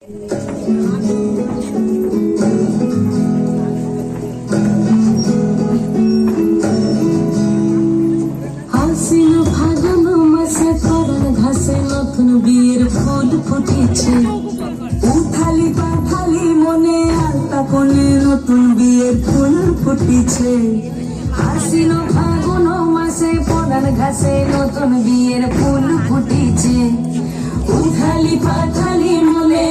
হাসিল ফাগুন মাসে পরান ঘাসে নতুন বিয়ের ফুল ফুটেছে। উথালি পাথালি মনে আলতা কোণে নতুন বিয়ের ফুল ফুটেছে। হাসিল ফাগুন মাসে পরান ঘাসে নতুন বিয়ের ফুল ফুটেছে। উথালি পাথালি মনে